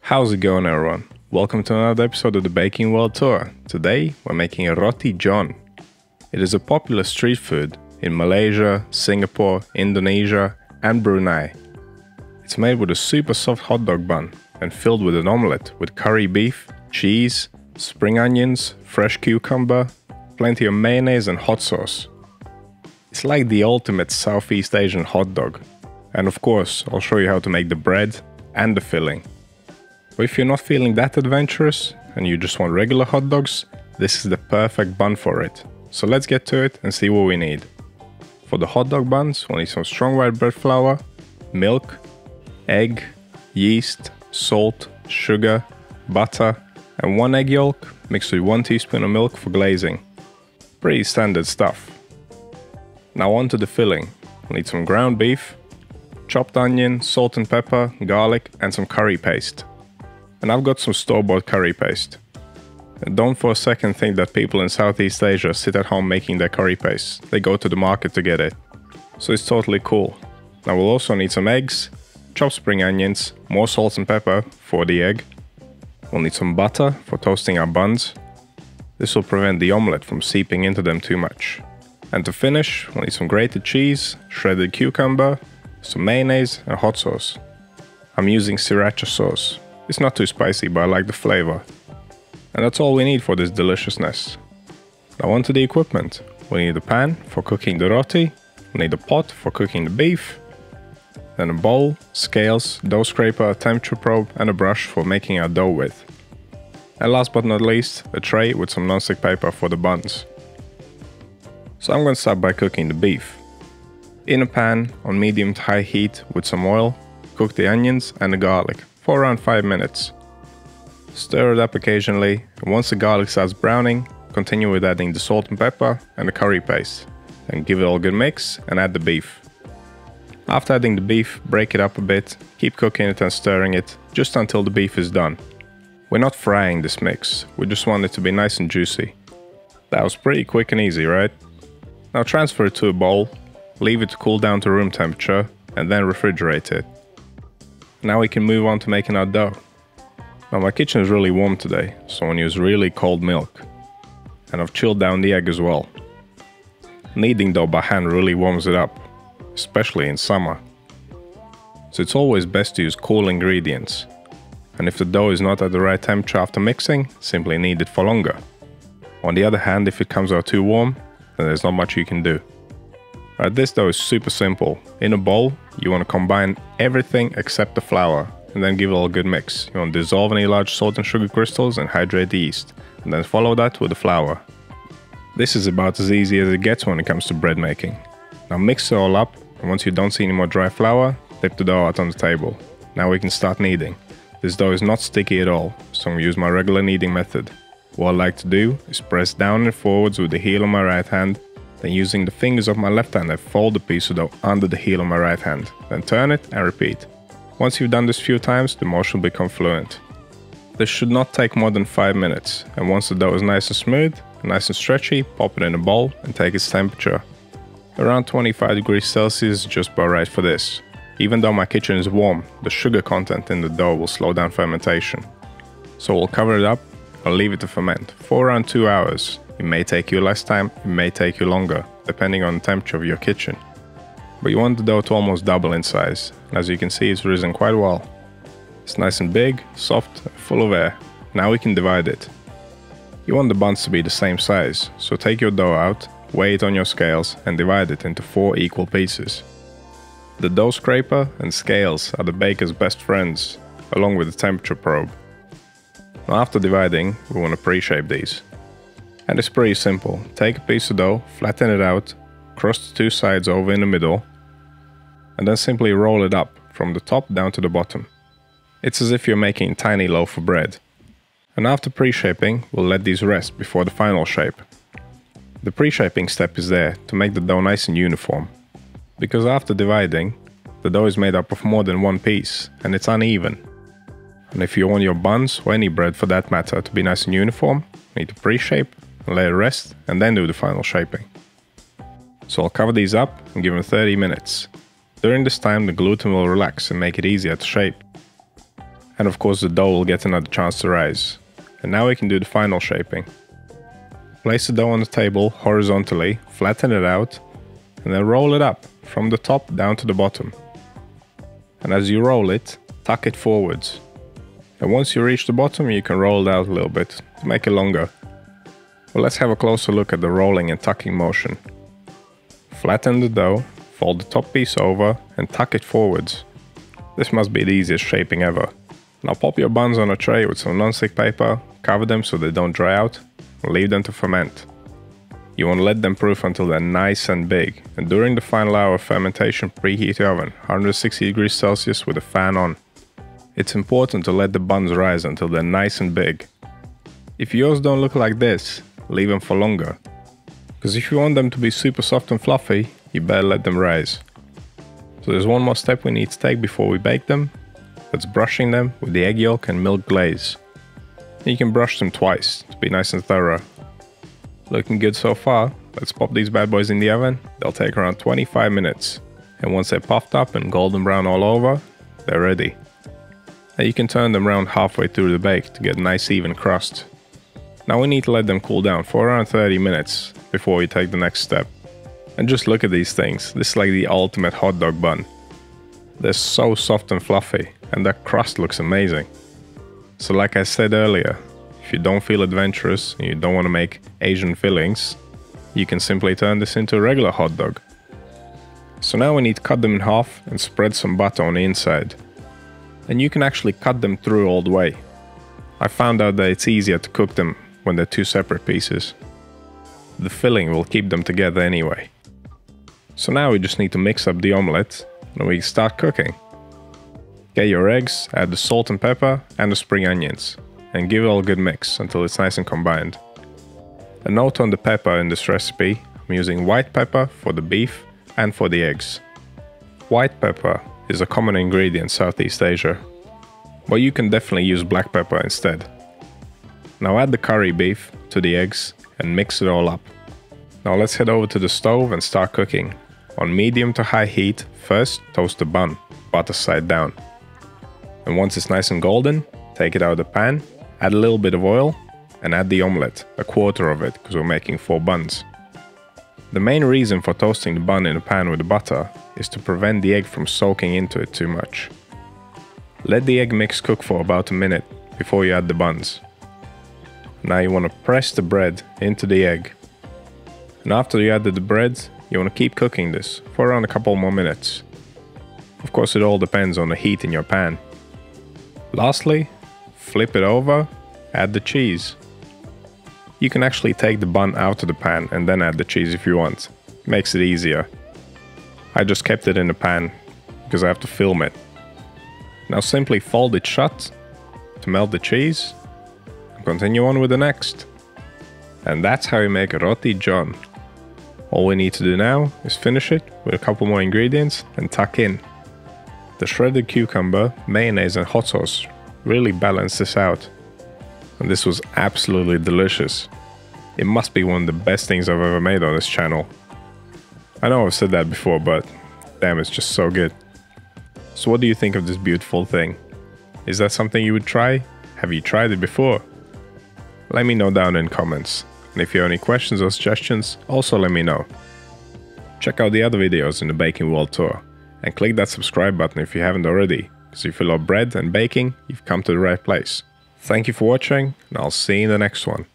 How's it going, everyone? Welcome to another episode of the Baking World Tour. Today we're making a Roti John. It is a popular street food in Malaysia, Singapore, Indonesia and Brunei. It's made with a super soft hot dog bun and filled with an omelette with curry beef, cheese, spring onions, fresh cucumber, plenty of mayonnaise and hot sauce. It's like the ultimate Southeast Asian hot dog. And of course, I'll show you how to make the bread and the filling. But if you're not feeling that adventurous and you just want regular hot dogs, this is the perfect bun for it. So let's get to it and see what we need. For the hot dog buns, we'll need some strong white bread flour, milk, egg, yeast, salt, sugar, butter, and 1 egg yolk mixed with 1 teaspoon of milk for glazing. Pretty standard stuff. Now on to the filling. We'll need some ground beef, chopped onion, salt and pepper, garlic, and some curry paste. And I've got some store-bought curry paste. And don't for a second think that people in Southeast Asia sit at home making their curry paste. They go to the market to get it. So it's totally cool. Now we'll also need some eggs, chopped spring onions, more salt and pepper for the egg. We'll need some butter for toasting our buns. This will prevent the omelette from seeping into them too much. And to finish, we'll need some grated cheese, shredded cucumber, some mayonnaise and hot sauce. I'm using sriracha sauce. It's not too spicy, but I like the flavor. And that's all we need for this deliciousness. Now onto the equipment. We need a pan for cooking the roti, we need a pot for cooking the beef, then a bowl, scales, dough scraper, a temperature probe and a brush for making our dough with. And last but not least, a tray with some non-stick paper for the buns. So I'm going to start by cooking the beef. In a pan on medium to high heat with some oil, cook the onions and the garlic for around 5 minutes. Stir it up occasionally, and once the garlic starts browning, continue with adding the salt and pepper and the curry paste. Then give it all a good mix and add the beef. After adding the beef, break it up a bit, keep cooking it and stirring it just until the beef is done. We're not frying this mix, we just want it to be nice and juicy. That was pretty quick and easy, right? Now transfer it to a bowl, leave it to cool down to room temperature and then refrigerate it. Now we can move on to making our dough. Now my kitchen is really warm today, so I'm going to use really cold milk. And I've chilled down the egg as well. Kneading dough by hand really warms it up, especially in summer. So it's always best to use cool ingredients. And if the dough is not at the right temperature after mixing, simply knead it for longer. On the other hand, if it comes out too warm, then there's not much you can do. Alright, this dough is super simple. In a bowl, you want to combine everything except the flour and then give it all a good mix. You want to dissolve any large salt and sugar crystals and hydrate the yeast, and then follow that with the flour. This is about as easy as it gets when it comes to bread making. Now mix it all up, and once you don't see any more dry flour, dip the dough out on the table. Now we can start kneading. This dough is not sticky at all, so I'm going to use my regular kneading method. What I like to do is press down and forwards with the heel of my right hand, then using the fingers of my left hand I fold the piece of dough under the heel of my right hand, then turn it and repeat. Once you've done this a few times, the motion will become fluent. This should not take more than 5 minutes, and once the dough is nice and smooth, nice and stretchy, pop it in a bowl and take its temperature. Around 25 degrees Celsius is just about right for this. Even though my kitchen is warm, the sugar content in the dough will slow down fermentation. So we'll cover it up and leave it to ferment for around 2 hours. It may take you less time, it may take you longer, depending on the temperature of your kitchen. But you want the dough to almost double in size, and as you can see it's risen quite well. It's nice and big, soft, and full of air. Now we can divide it. You want the buns to be the same size, so take your dough out, weigh it on your scales and divide it into 4 equal pieces. The dough scraper and scales are the baker's best friends, along with the temperature probe. Now after dividing, we want to pre-shape these. And it's pretty simple. Take a piece of dough, flatten it out, cross the 2 sides over in the middle, and then simply roll it up from the top down to the bottom. It's as if you're making a tiny loaf of bread. And after pre-shaping, we'll let these rest before the final shape. The pre-shaping step is there to make the dough nice and uniform. Because after dividing, the dough is made up of more than one piece, and it's uneven. And if you want your buns, or any bread for that matter, to be nice and uniform, you need to pre-shape, let it rest, and then do the final shaping. So I'll cover these up and give them 30 minutes. During this time the gluten will relax and make it easier to shape. And of course the dough will get another chance to rise. And now we can do the final shaping. Place the dough on the table horizontally, flatten it out, and then roll it up from the top down to the bottom. And as you roll it, tuck it forwards. And once you reach the bottom, you can roll it out a little bit to make it longer. Well, let's have a closer look at the rolling and tucking motion. Flatten the dough, fold the top piece over and tuck it forwards. This must be the easiest shaping ever. Now pop your buns on a tray with some non-stick paper, cover them so they don't dry out, and leave them to ferment. You want to let them proof until they're nice and big, and during the final hour of fermentation, preheat your oven 160 degrees Celsius with a fan on. It's important to let the buns rise until they're nice and big. If yours don't look like this, leave them for longer. Because if you want them to be super soft and fluffy, you better let them rise. So there's one more step we need to take before we bake them. That's brushing them with the egg yolk and milk glaze. And you can brush them twice to be nice and thorough. Looking good so far. Let's pop these bad boys in the oven. They'll take around 25 minutes. And once they're puffed up and golden brown all over, they're ready. Now you can turn them around halfway through the bake to get a nice even crust. Now we need to let them cool down for around 30 minutes before we take the next step. And just look at these things. This is like the ultimate hot dog bun. They're so soft and fluffy, and that crust looks amazing. So like I said earlier, if you don't feel adventurous and you don't want to make Asian fillings, you can simply turn this into a regular hot dog. So now we need to cut them in half and spread some butter on the inside. And you can actually cut them through all the way. I found out that it's easier to cook them when they're two separate pieces. The filling will keep them together anyway. So now we just need to mix up the omelette and we can start cooking. Get your eggs, add the salt and pepper and the spring onions, and give it all a good mix until it's nice and combined. A note on the pepper in this recipe, I'm using white pepper for the beef and for the eggs. White pepper is a common ingredient in Southeast Asia, but you can definitely use black pepper instead. Now add the curry beef to the eggs and mix it all up. Now let's head over to the stove and start cooking. On medium to high heat, first toast the bun, butter side down. And once it's nice and golden, take it out of the pan, add a little bit of oil, and add the omelette, a quarter of it, because we're making 4 buns. The main reason for toasting the bun in a pan with the butter is to prevent the egg from soaking into it too much. Let the egg mix cook for about a minute before you add the buns. Now you want to press the bread into the egg. And after you added the bread, you want to keep cooking this for around a couple more minutes. Of course, it all depends on the heat in your pan. Lastly, flip it over, add the cheese. You can actually take the bun out of the pan and then add the cheese if you want. Makes it easier. I just kept it in the pan because I have to film it. Now simply fold it shut to melt the cheese and continue on with the next. And that's how you make Roti John. All we need to do now is finish it with a couple more ingredients and tuck in. The shredded cucumber, mayonnaise and hot sauce really balance this out. And this was absolutely delicious. It must be one of the best things I've ever made on this channel. I know I've said that before, but damn, it's just so good. So what do you think of this beautiful thing? Is that something you would try? Have you tried it before? Let me know down in comments. And if you have any questions or suggestions, also let me know. Check out the other videos in the Baking World Tour and click that subscribe button if you haven't already, because if you love bread and baking, you've come to the right place. Thank you for watching, and I'll see you in the next one.